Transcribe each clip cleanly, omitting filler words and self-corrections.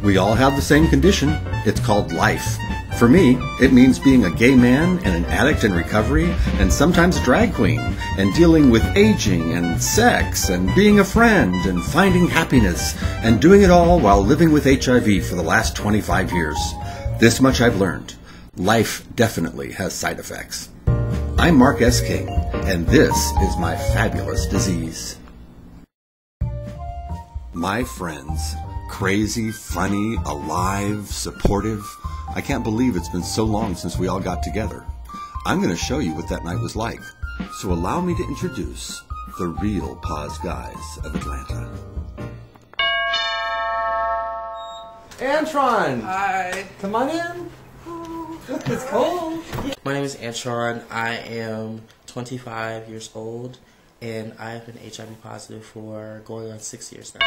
We all have the same condition. It's called life. For me, it means being a gay man and an addict in recovery, and sometimes a drag queen, and dealing with aging and sex, and being a friend, and finding happiness, and doing it all while living with HIV for the last 25 years. This much I've learned. Life definitely has side effects. I'm Mark S. King, and this is my fabulous disease. My friends, crazy, funny, alive, supportive. I can't believe it's been so long since we all got together. I'm going to show you what that night was like. So allow me to introduce the real Paz guys of Atlanta. Antron! Hi. Come on in. It's cold. My name is Antron. I am 25 years old, and I have been HIV positive for going on 6 years now.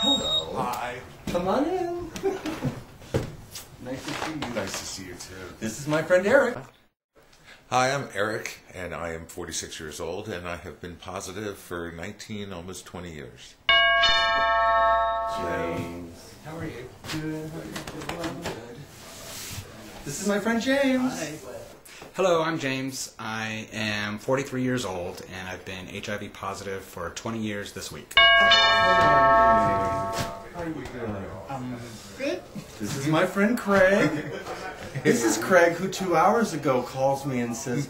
Hello. Hi. Come on in. Nice to see you. Nice to see you too. This is my friend Eric. Hi, I'm Eric, and I am 46 years old, and I have been positive for 19, almost 20 years. James. How are you? Good. How are you doing? Good. This is my friend James. Hi. Hello, I'm James. I am 43 years old, and I've been HIV positive for 20 years this week. How are you doing? Good. This is my friend Craig. This is Craig who 2 hours ago calls me and says,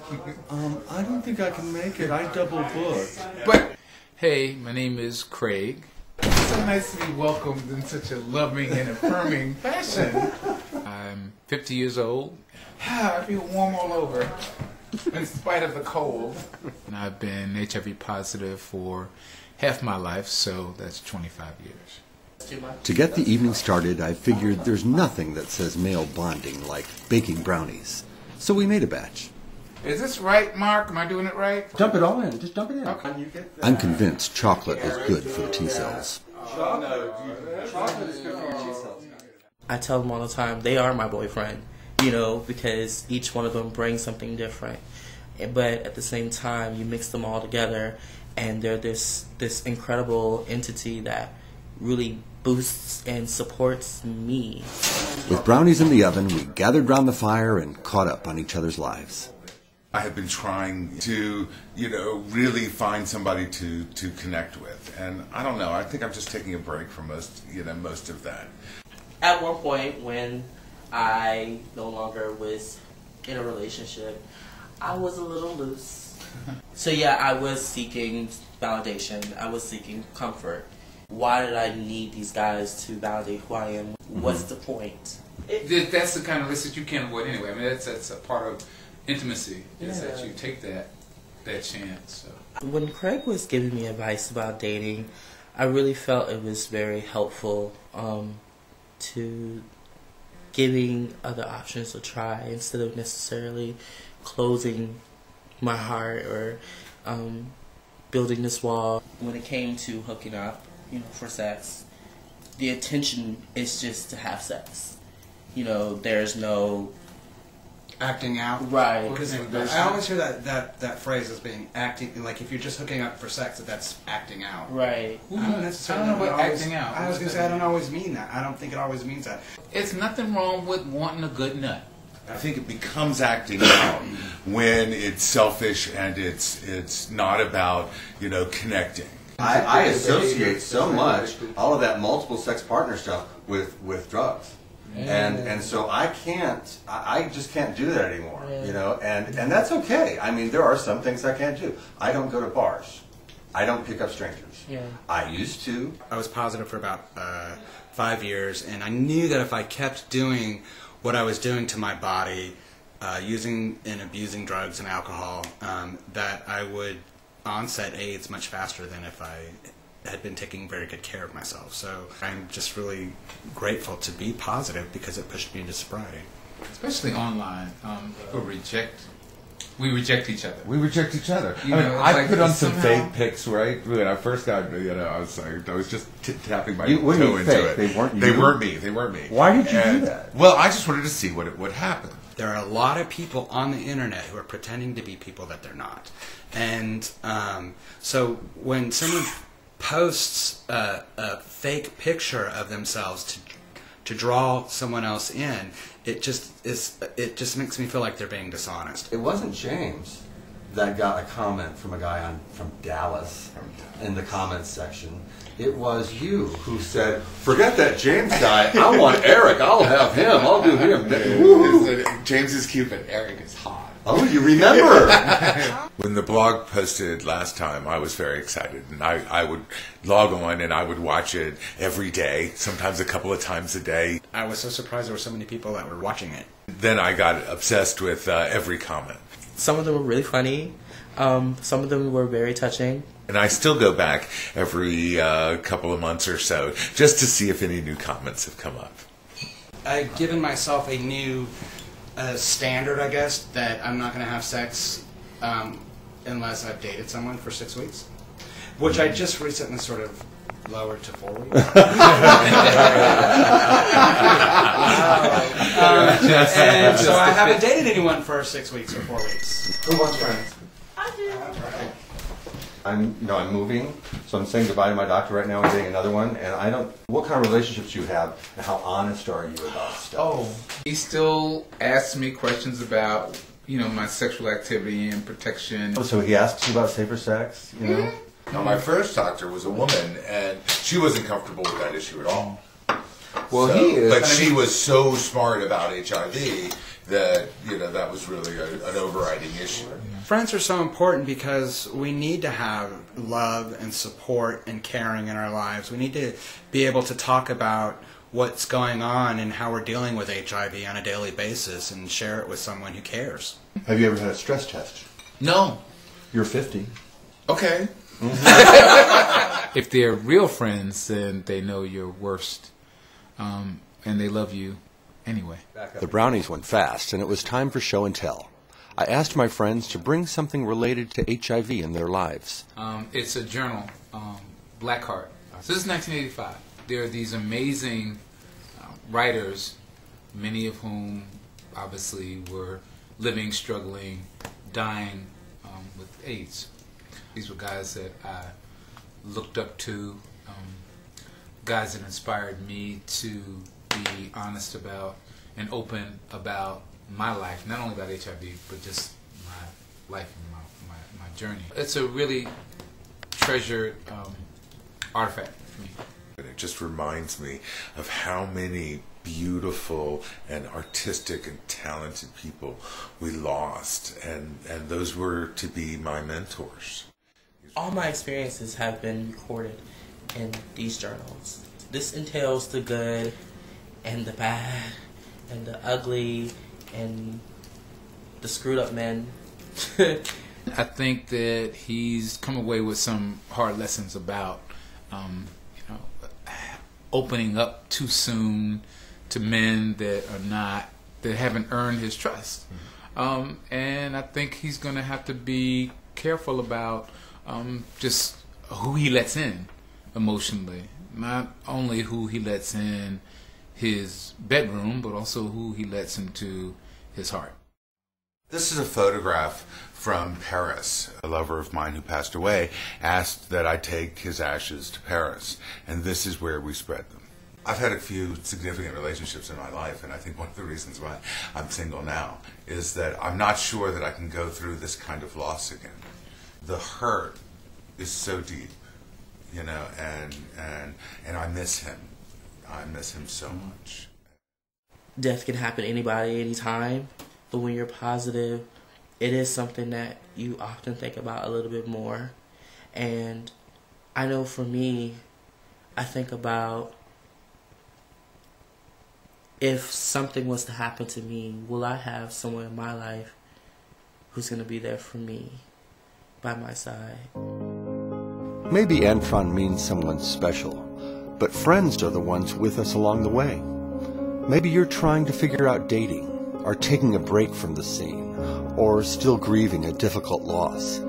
I don't think I can make it. I double booked. But hey, my name is Craig. It's so nice to be welcomed in such a loving and affirming fashion. I'm 50 years old. I feel warm all over, in spite of the cold. And I've been HIV positive for half my life, so that's 25 years. Too much. To get the evening started, I figured there's nothing that says male bonding like baking brownies. So we made a batch. Is this right, Mark? Am I doing it right? Dump it all in. Just dump it in. Okay. I'm convinced chocolate is good for the T cells. Chocolate is good for your T cells. I tell them all the time, they are my boyfriend, you know, because each one of them brings something different. But at the same time, you mix them all together, and they're this incredible entity that really boosts and supports me. With brownies in the oven, we gathered round the fire and caught up on each other's lives. I have been trying to, really find somebody to connect with, and I don't know. I think I'm just taking a break from most of that. At one point, when I no longer was in a relationship, I was a little loose. So yeah, I was seeking validation. I was seeking comfort. Why did I need these guys to validate who I am? What's the point? That's the kind of risk that you can't avoid anyway. I mean, that's a part of intimacy, is that you take that chance. So. When Craig was giving me advice about dating, I really felt it was very helpful to giving other options a try instead of necessarily closing my heart or building this wall. When it came to hooking up, for sex, the intention is just to have sex. There's no Acting out. right. Because I always hear that phrase as being acting, like if you're just hooking up for sex, that's acting out. Right. I don't necessarily I don't know about always- acting out. I was going to say, I don't always mean that. I don't think it always means that. It's nothing wrong with wanting a good nut. I think it becomes acting out when it's selfish and it's not about connecting. I associate so much all of that multiple sex partner stuff with drugs. And so I just can't do that anymore, and that's okay. I mean, there are some things I can't do. I don't go to bars. I don't pick up strangers. Yeah. I used to. I was positive for about 5 years, and I knew that if I kept doing what I was doing to my body, using and abusing drugs and alcohol, that I would onset AIDS much faster than if I had been taking very good care of myself. So I'm just really grateful to be positive because it pushed me into sobriety. Especially online. We reject each other. We reject each other. You know, I like put on some somehow- fake pics, right? When I first got, I was just tapping my What do you toe mean into fake? it. They weren't They you? weren't me. They weren't me. Why did you do that? Well, I just wanted to see what would happen. There are a lot of people on the internet who are pretending to be people that they're not. And so when someone posts a fake picture of themselves to draw someone else in, it just makes me feel like they're being dishonest. It wasn't James that got a comment from a guy from Dallas in the comments section. It was you who said, "Forget that James guy. I want Eric. I'll have him. I'll do him." James is cute, but Eric is hot. Oh, you remember? When the blog posted last time, I was very excited, and I would log on and I would watch it every day, sometimes a couple of times a day. I was so surprised there were so many people that were watching it. Then I got obsessed with every comment. Some of them were really funny. Some of them were very touching. And I still go back every couple of months or so just to see if any new comments have come up. I've given myself a new standard, I guess, that I'm not going to have sex unless I've dated someone for 6 weeks, which I just recently sort of lowered to 4 weeks. And so I haven't dated anyone for 6 weeks or 4 weeks. Who wants friends? I do. I'm moving, so I'm saying goodbye to my doctor right now and getting another one. And I don't. What kind of relationships do you have, and how honest are you about stuff? Oh, he still asks me questions about, my sexual activity and protection. Oh, so he asks you about safer sex, you know? Now, my first doctor was a woman, and she wasn't comfortable with that issue at all. Well, he is. But she was so smart about HIV that, that was really an overriding issue. Friends are so important because we need to have love and support and caring in our lives. We need to be able to talk about what's going on and how we're dealing with HIV on a daily basis and share it with someone who cares. Have you ever had a stress test? No. You're 50. Okay. If they're real friends, then they know your worst, and they love you anyway. The brownies went fast, and it was time for show and tell. I asked my friends to bring something related to HIV in their lives. It's a journal, Blackheart. So this is 1985. There are these amazing writers, many of whom obviously were living, struggling, dying with AIDS. These were guys that I looked up to, guys that inspired me to be honest about and open about my life, not only about HIV, but just my life and my journey. It's a really treasured artifact for me. It just reminds me of how many beautiful and artistic and talented people we lost, and those were to be my mentors. All my experiences have been recorded in these journals. This entails the good and the bad and the ugly and the screwed up men. I think that he's come away with some hard lessons about opening up too soon to men that haven't earned his trust. And I think he's going to have to be careful about just who he lets in emotionally. Not only who he lets in his bedroom, but also who he lets into his heart. This is a photograph from Paris. A lover of mine who passed away asked that I take his ashes to Paris, and this is where we spread them. I've had a few significant relationships in my life, and I think one of the reasons why I'm single now is that I'm not sure that I can go through this kind of loss again. The hurt is so deep, and I miss him. I miss him so much. Death can happen to anybody, anytime, but when you're positive, it is something that you often think about a little bit more. And I know for me, I think about, if something was to happen to me, will I have someone in my life who's going to be there for me, by my side? Maybe Antron means someone special, but friends are the ones with us along the way. Maybe you're trying to figure out dating, or taking a break from the scene, or still grieving a difficult loss.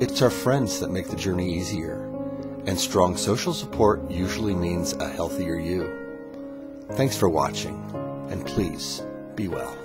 It's our friends that make the journey easier, and strong social support usually means a healthier you. Thanks for watching, and please be well.